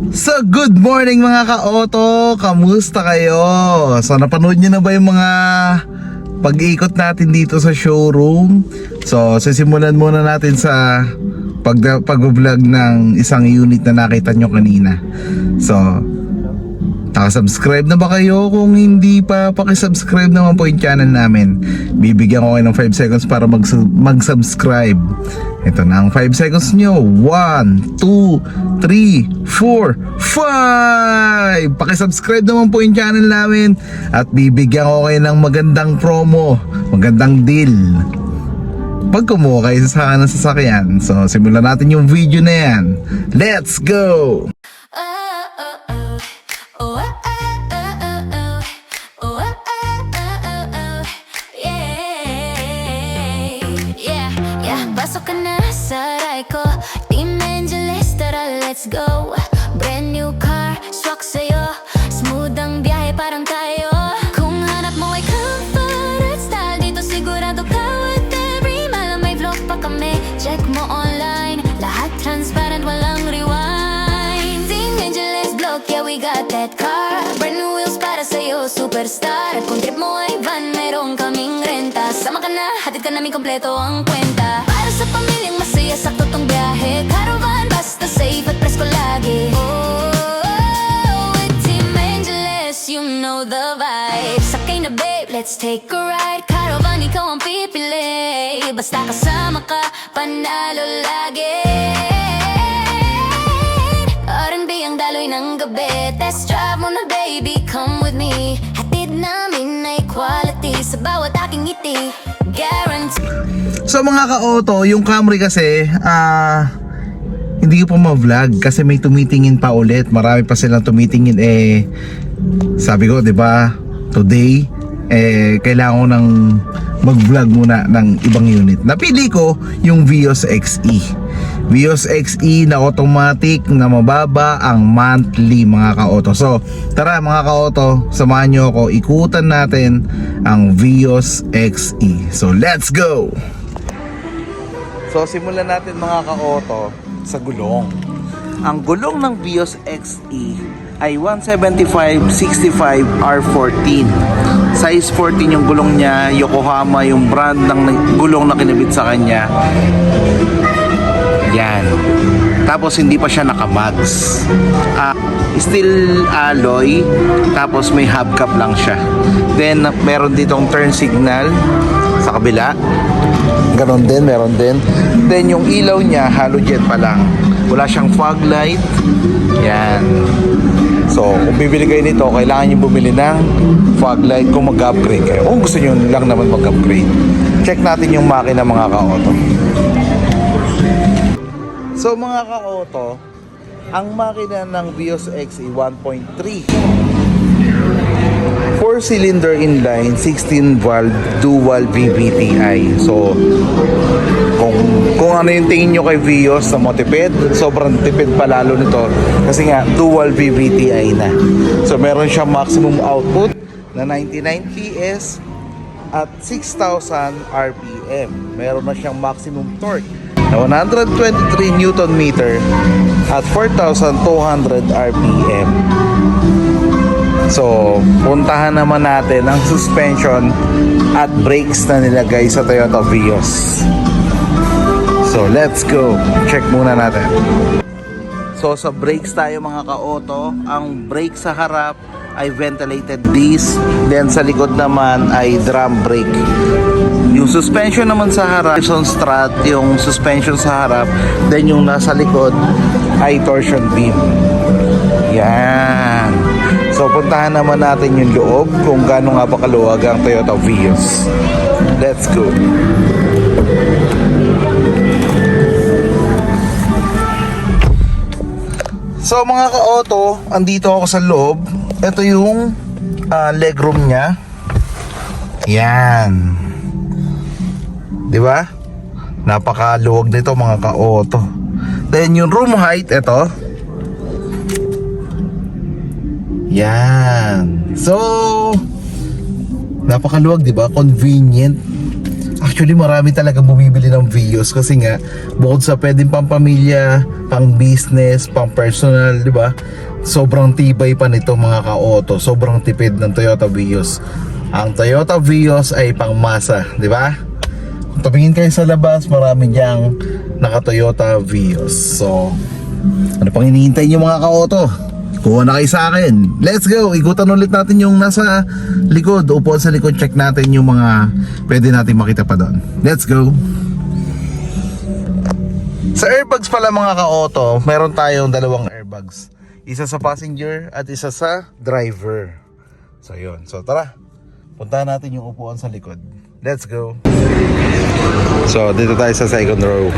So good morning mga ka-auto, kamusta kayo? So napanood nyo na ba yung mga pag-iikot natin dito sa showroom? So sisimulan muna natin sa pag-vlog ng isang unit na nakita nyo kanina. So nakasubscribe na ba kayo? Kung hindi pa, pakisubscribe naman po yung channel namin. Bibigyan ko kayo ng 5 seconds para mag-subscribe. Ito na ang 5 seconds nyo. 1, 2, 3, 4, 5. Pakisubscribe naman po yung channel namin. At bibigyan ko kayo ng magandang promo, magandang deal pag kumuha kayo sa akin ng sasakyan. So simulan natin yung video na yan. Let's go! Pasok ka na sa ride ko, Team Angeles, tara let's go. Brand new car, swak sa'yo, smooth ang biyahe parang tayo. Kung hanap mo ay comfort at style, dito sigurado ka with every mile. May vlog pa kami, check mo online, lahat transparent, walang rewind. Team Angeles vlog, yeah we got that car. Brand new wheels para sa'yo, superstar. At kung trip mo ay van, meron kaming renta. Sama ka na, hatid ka namin kompleto ang kwenta. Sa pamilyang masaya, sakto tong biyahe. Caravan, basta safe at presko lagi. With Team Angeles, you know the vibe. Sakay na babe, let's take a ride. Caravan, ikaw ang pipili. Basta kasama ka, panalo lagi. R&B ang daloy ng gabi. Test drive mo na baby, come with me. Hatid namin ay quality sa bawat aking ngiti. Guarantee. So mga ka-auto, yung Camry kasi hindi ko pa ma-vlog kasi may tumitingin pa ulit. Marami pa silang tumitingin. Sabi ko, 'di ba? Today kailangan ko nang mag-vlog muna ng ibang unit. Napili ko yung Vios XE. Vios XE na automatic na mababa ang monthly mga ka-auto. So tara mga ka-auto, samahan nyo ako, ikutan natin ang Vios XE. So let's go! So simulan natin mga ka-auto sa gulong. Ang gulong ng Vios XE ay 175/65 R14. Size 14 yung gulong niya. Yokohama yung brand ng gulong na kinabit sa kanya. Yan. Tapos hindi pa siya naka-mags. Steel alloy. Tapos may hubcap lang siya. Then meron ditong turn signal sa kabila. Ganon din, meron din. Then yung ilaw niya, halogen pa lang. Wala siyang fog light. Yan. So, kung bibili kayo nito, kailangan nyo bumili ng fog light kung mag-upgrade kayo. Kung gusto nyo lang naman mag-upgrade. Check natin yung makina mga ka-auto. So mga ka-auto, ang makina ng Vios XE 1.3 4-cylinder inline, 16 valve, dual VVTi. So kung ano yung tingin nyo kay Vios na matipid, sobrang tipid pa lalo nito kasi nga dual VVTi na. So meron siyang maximum output na 99 PS at 6,000 RPM. Meron na siyang maximum torque na 123 Newton meter at 4,200 RPM. So, puntahan naman natin ang suspension at brakes na nilagay sa Toyota Vios. So, let's go. Check muna natin. So, sa brakes tayo mga ka-auto. Ang brake sa harap ay ventilated disc. Then sa likod naman ay drum brake. Yung suspension naman sa harap, Gibson strut yung suspension sa harap. Then yung nasa likod ay torsion beam. Yan. So puntahan naman natin yung loob kung gaano nga ba kaluwag ang Toyota Vios. Let's go. So mga ka-auto, andito ako sa loob. Ito yung legroom niya. Yan. 'Di ba? Napakaluwag nito mga ka-auto. Then yung room height, ito. Yan. So napakaluwag, 'di ba? Convenient. Actually, marami talaga bumibili ng Vios kasi nga bukod sa pwedeng pang pamilya, pang business, pang personal, di ba? Sobrang tibay pa nito mga ka-auto. Sobrang tipid ng Toyota Vios. Ang Toyota Vios ay pang masa, di ba? Kung tumingin kayo sa labas, marami diyang naka-Toyota Vios. So, ano pang hinihintay niyo mga ka-auto? Kuha na kayo sa akin. Let's go! Ikutan ulit natin yung nasa likod. Upuan sa likod, check natin yung mga pwede natin makita pa doon. Let's go! Sa airbags pala mga ka-auto, meron tayong dalawang airbags. Isa sa passenger at isa sa driver. So yun. So tara, puntahan natin yung upuan sa likod. Let's go! So dito tayo sa second row.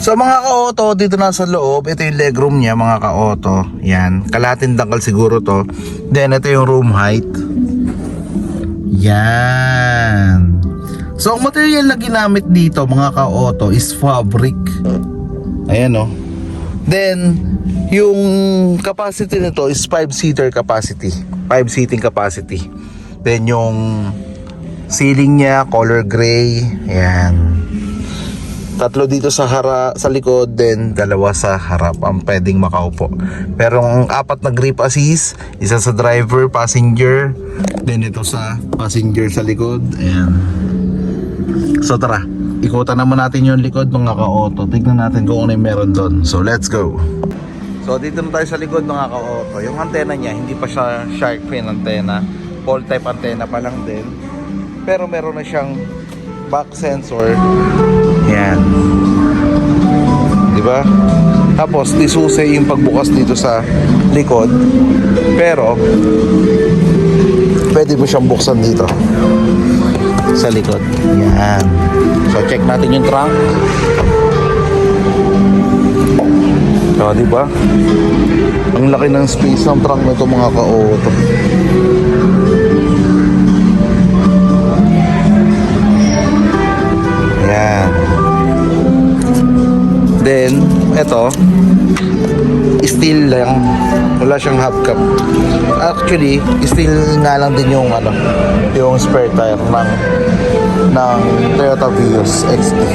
So mga ka-auto, dito na sa loob, ito yung legroom niya mga ka-auto. Yan, kalahating dangkal siguro to. Then ito yung room height. Yan. So ang material na ginamit dito mga ka-auto is fabric. Ayan o. Then yung capacity nito is 5-seater capacity. 5-seating capacity. Then yung ceiling niya color gray. Ayan. Tatlo dito sa sa likod, then dalawa sa harap ang pwedeng makaupo. Pero ang apat na grip assist, isa sa driver, passenger, then ito sa passenger sa likod. Ayan. So tara, ikutan naman natin yung likod mga ka-auto. Tignan natin kung ano yung meron doon. So let's go. So dito na tayo sa likod mga ka-auto. Yung antena niya, hindi pa siya shark fin antena. Pole type antena pa lang din. Pero meron na siyang back sensor. Yan. Diba? Tapos disusi yung pagbukas dito sa likod. Pero pwede mo siyang buksan dito sa likod. Yan. So check natin yung trunk. So diba? Ang laki ng space ng trunk nito mga ka-auto. Yan. Then, eto steel lang. Wala siyang half cup. Actually, steel nga lang din yung yung spare tire ng Toyota Vios XE.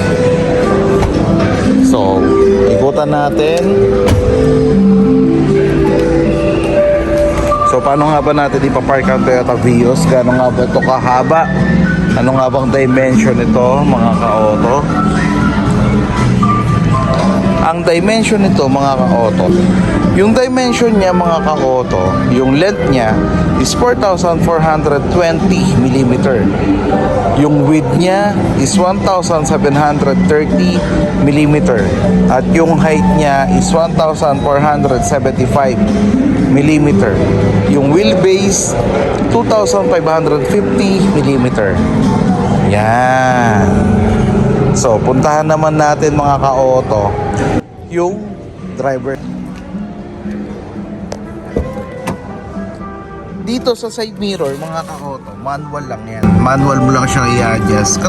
So, ikutan natin. So, paano nga ba natin ipapark ang Toyota Vios? Gaano nga ba ito kahaba? Ano nga bang dimension nito mga ka-auto? Ang dimension nito mga ka-auto, yung dimension niya mga ka-auto, yung length niya is 4,420 mm. Yung width niya is 1,730 mm. At yung height niya is 1,475 mm. Yung wheelbase 2,550 mm. Yan. So, puntahan naman natin mga ka-auto yung driver. Dito sa side mirror mga ka-auto, manual lang yan. Manual mo lang siyang i-adjust.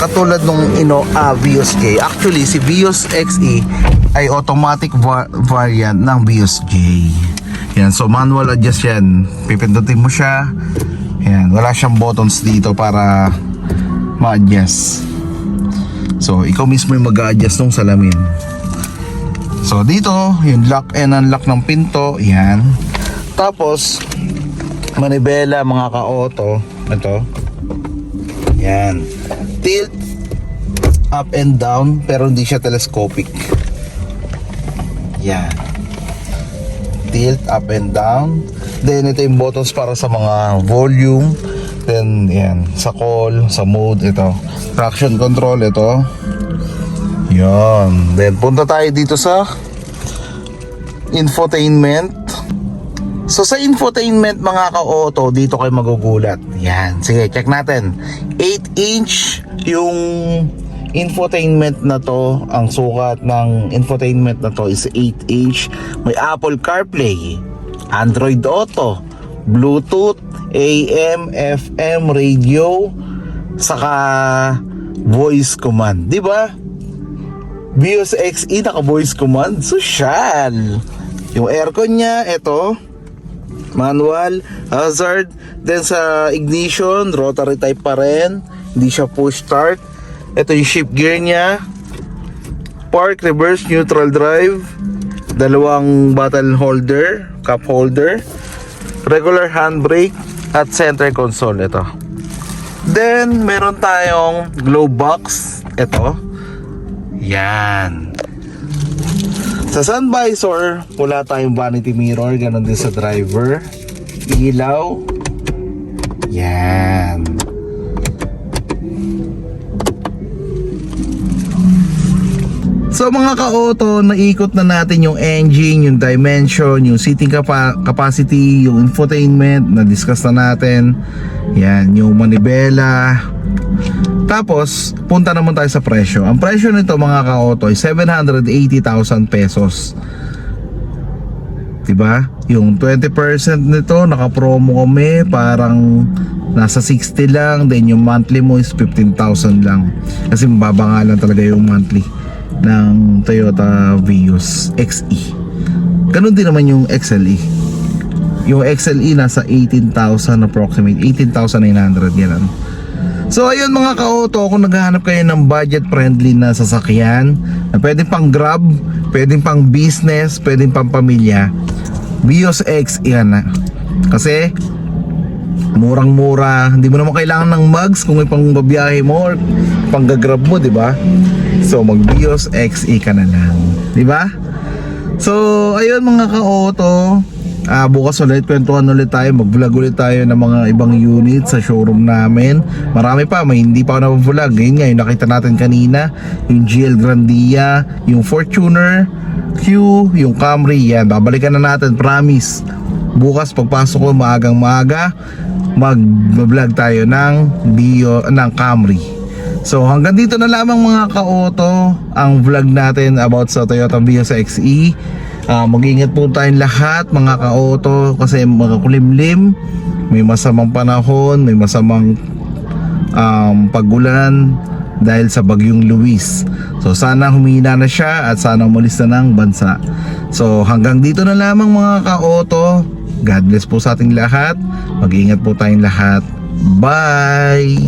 Katulad nung Vios J. Actually, si Vios XE ay automatic variant ng Vios J. Yan, so manual adjust yan. Pipindutin mo siya. Yan, wala siyang buttons dito para ma-adjust. So, ikaw mismo yung mag-a-adjust ng salamin. So, dito, yung lock and unlock ng pinto. Yan. Tapos, manibela mga ka-auto. Ito. Yan. Tilt up and down, pero hindi siya telescopic. Yan. Tilt up and down. Then, ito yung buttons para sa mga volume. Then, yan. Sa call, sa mode, ito. Traction control, ito. Yan. Then, punta tayo dito sa infotainment. So, sa infotainment, mga ka-auto, dito kayo magugulat. Yan. Sige, check natin. 8-inch yung infotainment na to. Ang sukat ng infotainment na to is 8-inch. May Apple CarPlay, Android Auto, Bluetooth, AM, FM, radio, saka voice command. Di ba? Vios XE naka voice command. Social. Yung aircon niya, ito, manual, hazard. Then sa ignition, rotary type pa rin, hindi siya push start. Ito yung shift gear niya, park, reverse, neutral drive, dalawang bottle holder, cup holder, regular handbrake, at center console. Ito. Then meron tayong glove box, ito. Yan. Sa sun visor, wala tayong vanity mirror, ganun din sa driver. Ilaw. Yan. So mga ka-auto, naikot na natin yung engine, yung dimension, yung seating capacity, yung infotainment, na-discuss na natin. Yan, yung manibela. Tapos, punta naman tayo sa presyo. Ang presyo nito mga ka-auto ay 780,000 pesos. Diba? Yung 20% nito, naka-promo kami, parang nasa 60 lang. Then yung monthly mo is 15,000 lang. Kasi mababa nga lang talaga yung monthly ng Toyota Vios XE. Ganun din naman yung XLE. Yung XLE nasa 18,000 approximate, 18,900 yan. So ayun mga ka-auto, kung naghahanap kayo ng budget friendly na sasakyan na pwedeng pang grab, pwedeng pang business, pwedeng pang pamilya, Vios X yan na. Kasi murang-mura, hindi mo naman kailangan ng mugs kung may pang babiyahe mo or pang gagrab mo, di ba? So mag Vios XE ka na lang, di ba? So ayun mga ka-auto, bukas ulit, kwentuhan ulit tayo, mag-vlog ulit tayo ng mga ibang unit sa showroom namin. Marami pa, may hindi pa ako na-vlog. Ngayon nga, yung nakita natin kanina, yung GL Grandia, yung Fortuner Q, yung Camry. Yan, babalikan na natin, promise. Bukas pagpasok ko maagang maaga, mag-vlog tayo ng Camry. So hanggang dito na lamang mga ka-auto ang vlog natin about sa Toyota Vios XE. Mag-ingat po tayong lahat mga ka-auto kasi kulimlim, may masamang panahon, may masamang pagulan dahil sa bagyong Luis. So sana humina na siya at sana umalis na ng bansa. So hanggang dito na lamang mga ka-auto. God bless po sa ating lahat. Mag-ingat po tayong lahat. Bye!